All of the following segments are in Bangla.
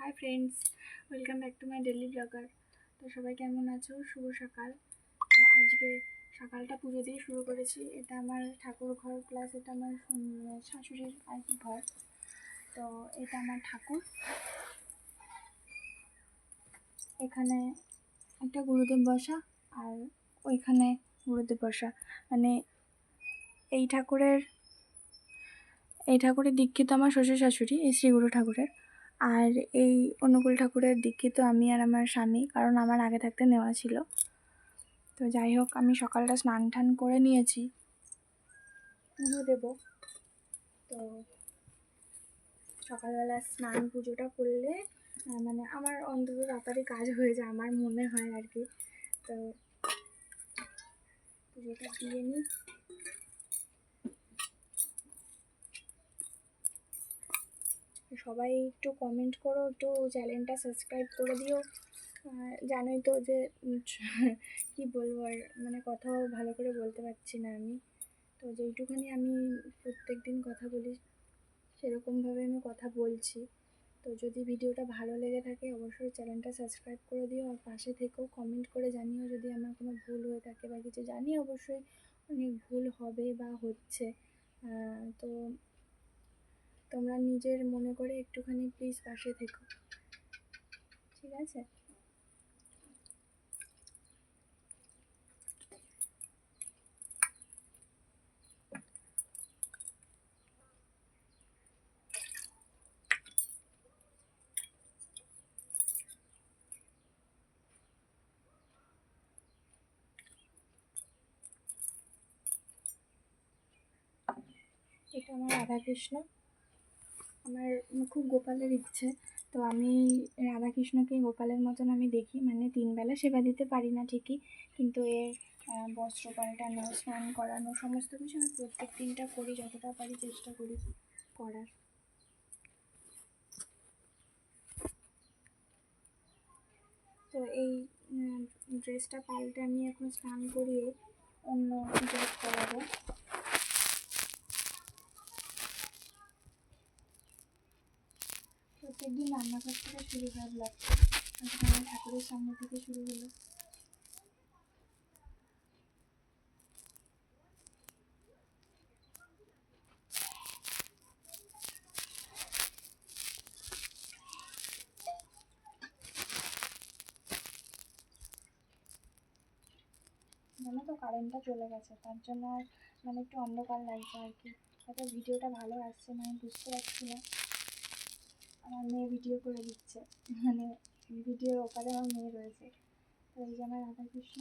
Hi friends, welcome back to my daily blogger. তো সবাই কেমন আছো? শুভ সকাল। তো আজকে সকালটা পুজো দিয়ে শুরু করেছি। এটা আমার ঠাকুর ঘর প্লাস এটা আমার শাশুড়ির আর কি ঘর। তো এটা আমার ঠাকুর, এখানে একটা গুরুদেব বসা আর ওইখানে গুরুদেব বসা, মানে এই ঠাকুরের দীক্ষিত আমার শ্বশুর শাশুড়ি, এই শ্রীগুরু ঠাকুরের। আর এই অনুকূল ঠাকুরের দীক্ষিত আমি আর আমার স্বামী, কারণ আমার আগে থাকতে নেওয়া ছিল। তো যাই হোক, আমি সকালটা স্নান টান করে নিয়েছি, পুজো দেব। তো সকালবেলা স্নান পুজোটা করলে মানে আমার অন্তত তাড়াতাড়ি কাজ হয়ে যায়, আমার মনে হয় আর কি। তো পুজোটা দিয়ে নিই। সবাই একটু কমেন্ট করো, একটু চ্যানেলটা সাবস্ক্রাইব করে দিও। জানোই তো যে কি বলবো, আর মানে কথাও ভালো করে বলতে পারছি না আমি। তো যেইটুখানি আমি প্রত্যেক দিন কথা বলি সেরকমভাবে আমি কথা বলছি। তো যদি ভিডিওটা ভালো লেগে থাকে অবশ্যই চ্যানেলটা সাবস্ক্রাইব করে দিও, আর পাশে থেকেও কমেন্ট করে জানিও যদি আমার কোনো ভুল হয়ে থাকে বা কিছু। জানি অবশ্যই অনেক ভুল হবে বা হচ্ছে, তো তোমরা নিজের মনে করে একটুখানি প্লিজ পাশে থেকো, ঠিক আছে? এটা আমার রাধাকৃষ্ণ, আমার খুব গোপালের ইচ্ছে। তো আমি রাধাকৃষ্ণকে গোপালের মতন আমি দেখি, মানে 3 বেলা সেবা দিতে পারি না ঠিকই, কিন্তু এর বস্ত্র পাল্টানো, স্নান করানো, সমস্ত কিছু আমি প্রত্যেক দিনটা করি, যতটা পারি চেষ্টা করি করার। তো এই ড্রেসটা পাল্টে আমি এখন স্নান করিয়ে অন্য ড্রেস পরাবো। প্রত্যেকদিন রান্নাঘর থেকে শুরু হয় ব্লগটা, আজকে আমার ঠাকুরের সামনে থেকে শুরু হলো। জানো তো কারেন্টটা চলে গেছে, তার জন্য আর মানে একটু অন্ধকার লাগছে আর কি, হয়তো ভিডিওটা ভালো আসছে না আমি বুঝতে পারছি না। আমার মেয়ে ভিডিও করে দিচ্ছে, মানে ভিডিওর ওপারে আমার মেয়ে রয়েছে। তো এই যে আমার রাধাকৃষ্ণ।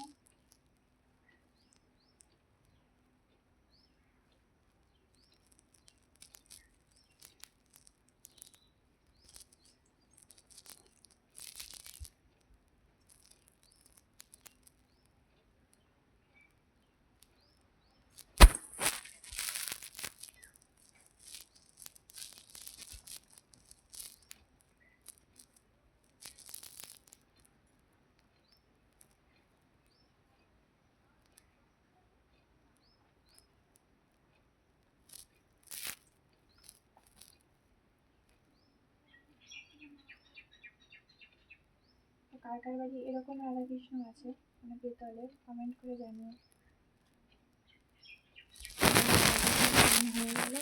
কার কার বাড়ি এরকম রাধাকৃষ্ণ আছে, মানে পেতলের, কমেন্ট করে জানিও। হয়ে গেল।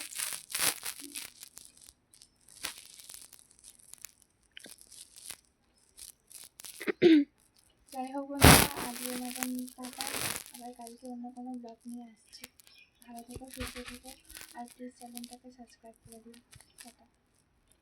যাই হোক বন্ধুরা, আজকের মতন টাটা, আবার কালকে অন্য কোনো ব্লগ নিয়ে আসছি। ভালো থেকো, সুস্থ থেকো, আর প্লিজ চ্যানেলটাকে সাবস্ক্রাইব করে দিও। টাটা।